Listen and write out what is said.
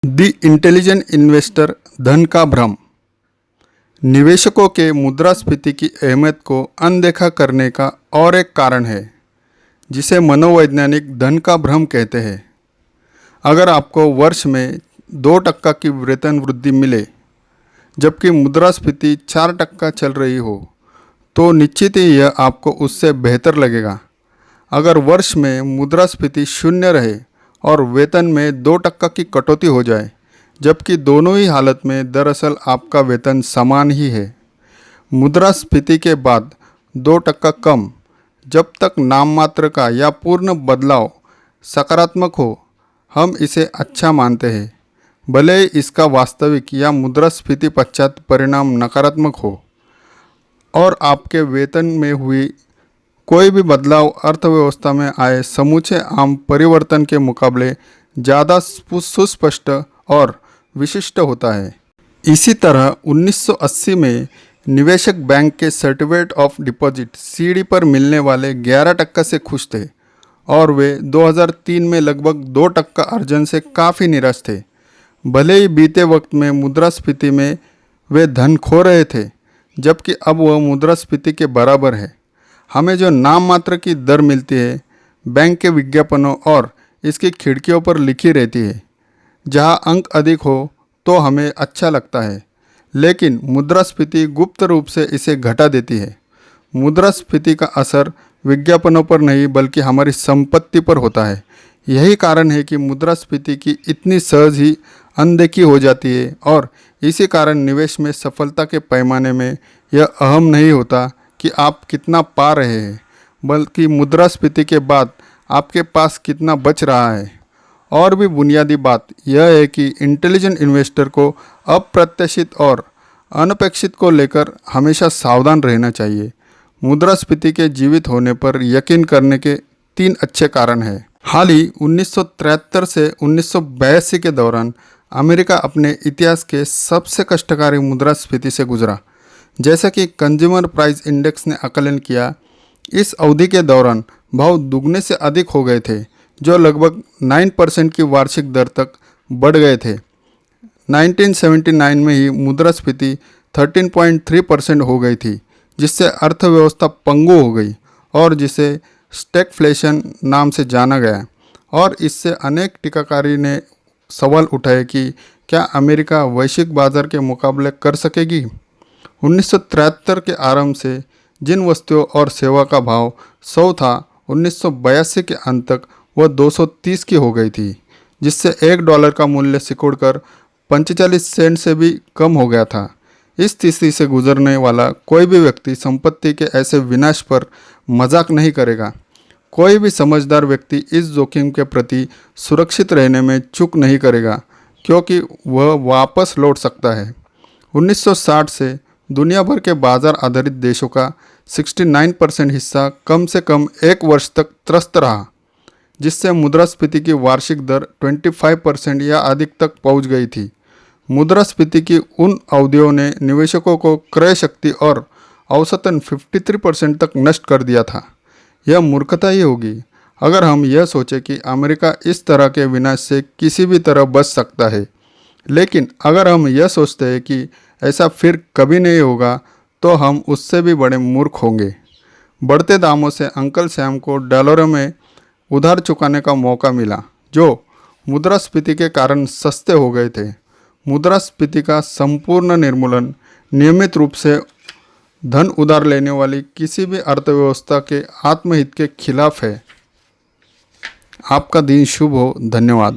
दी intelligent investor धन का भ्रम। निवेशकों के मुद्रास्फीति की अहमियत को अनदेखा करने का और एक कारण है, जिसे मनोवैज्ञानिक धन का भ्रम कहते हैं। अगर आपको वर्ष में 2% की वेतन वृद्धि मिले, जबकि मुद्रास्फीति 4% चल रही हो, तो निश्चित ही यह आपको उससे बेहतर लगेगा। अगर वर्ष में मुद्रास्फीति 0 रहे और वेतन में 2% की कटौती हो जाए, जबकि दोनों ही हालत में दरअसल आपका वेतन समान ही है। मुद्रास्फीति के बाद 2% कम, जब तक नाम मात्र का या पूर्ण बदलाव सकारात्मक हो, हम इसे अच्छा मानते हैं, भले ही इसका वास्तविक या मुद्रास्फीति पश्चात परिणाम नकारात्मक हो। और आपके वेतन में हुई कोई भी बदलाव अर्थव्यवस्था में आए समूचे आम परिवर्तन के मुकाबले ज़्यादा सुस्पष्ट और विशिष्ट होता है। इसी तरह 1980 में निवेशक बैंक के सर्टिफिकेट ऑफ डिपॉजिट सीडी पर मिलने वाले 11% से खुश थे, और वे 2003 में लगभग 2% अर्जन से काफ़ी निराश थे। भले ही बीते वक्त में मुद्रास्फीति में वे धन खो रहे थे, जबकि अब वह मुद्रास्फीति के बराबर है। हमें जो नाम मात्र की दर मिलती है, बैंक के विज्ञापनों और इसकी खिड़कियों पर लिखी रहती है। जहां अंक अधिक हो तो हमें अच्छा लगता है, लेकिन मुद्रास्फीति गुप्त रूप से इसे घटा देती है। मुद्रास्फीति का असर विज्ञापनों पर नहीं, बल्कि हमारी संपत्ति पर होता है। यही कारण है कि मुद्रास्फीति की इतनी सहज ही अनदेखी हो जाती है, और इसी कारण निवेश में सफलता के पैमाने में यह अहम नहीं होता कि आप कितना पा रहे हैं, बल्कि मुद्रास्फीति के बाद आपके पास कितना बच रहा है। और भी बुनियादी बात यह है कि इंटेलिजेंट इन्वेस्टर को अप्रत्याशित और अनपेक्षित को लेकर हमेशा सावधान रहना चाहिए। मुद्रास्फीति के जीवित होने पर यकीन करने के 3 अच्छे कारण हैं। हाल ही 1973 से 1982 के दौरान अमेरिका अपने इतिहास के सबसे कष्टकारी मुद्रास्फीति से गुजरा। जैसा कि कंज्यूमर प्राइस इंडेक्स ने आकलन किया, इस अवधि के दौरान भाव दुगने से अधिक हो गए थे, जो लगभग 9% की वार्षिक दर तक बढ़ गए थे। 1979 में ही मुद्रास्फीति 13.3% हो गई थी, जिससे अर्थव्यवस्था पंगु हो गई और जिसे स्टैगफ्लेशन नाम से जाना गया। और इससे अनेक टीकाकारी ने सवाल उठाए कि क्या अमेरिका वैश्विक बाजार के मुकाबले कर सकेगी। 1973 के आरंभ से जिन वस्तुओं और सेवा का भाव 100 था, 1982 के अंत तक वह 230 की हो गई थी, जिससे $1 का मूल्य सिकुड़कर 45 सेंट से भी कम हो गया था। इस स्थिति से गुजरने वाला कोई भी व्यक्ति संपत्ति के ऐसे विनाश पर मजाक नहीं करेगा। कोई भी समझदार व्यक्ति इस जोखिम के प्रति सुरक्षित रहने में चूक नहीं करेगा, क्योंकि वह वापस लौट सकता है। 1960 से दुनिया भर के बाजार आधारित देशों का 69% हिस्सा कम से कम 1 वर्ष तक त्रस्त रहा, जिससे मुद्रास्फीति की वार्षिक दर 25% या अधिक तक पहुंच गई थी। मुद्रास्फीति की उन अवधियों ने निवेशकों को क्रय शक्ति और औसतन 53% तक नष्ट कर दिया था। यह मूर्खता ही होगी अगर हम यह सोचें कि अमेरिका इस तरह के विनाश से किसी भी तरह बच सकता है। लेकिन अगर हम यह सोचते हैं कि ऐसा फिर कभी नहीं होगा, तो हम उससे भी बड़े मूर्ख होंगे। बढ़ते दामों से अंकल सैम को डॉलरों में उधार चुकाने का मौका मिला, जो मुद्रास्फीति के कारण सस्ते हो गए थे। मुद्रास्फीति का संपूर्ण निर्मूलन नियमित रूप से धन उधार लेने वाली किसी भी अर्थव्यवस्था के आत्महित के खिलाफ है। आपका दिन शुभ हो। धन्यवाद।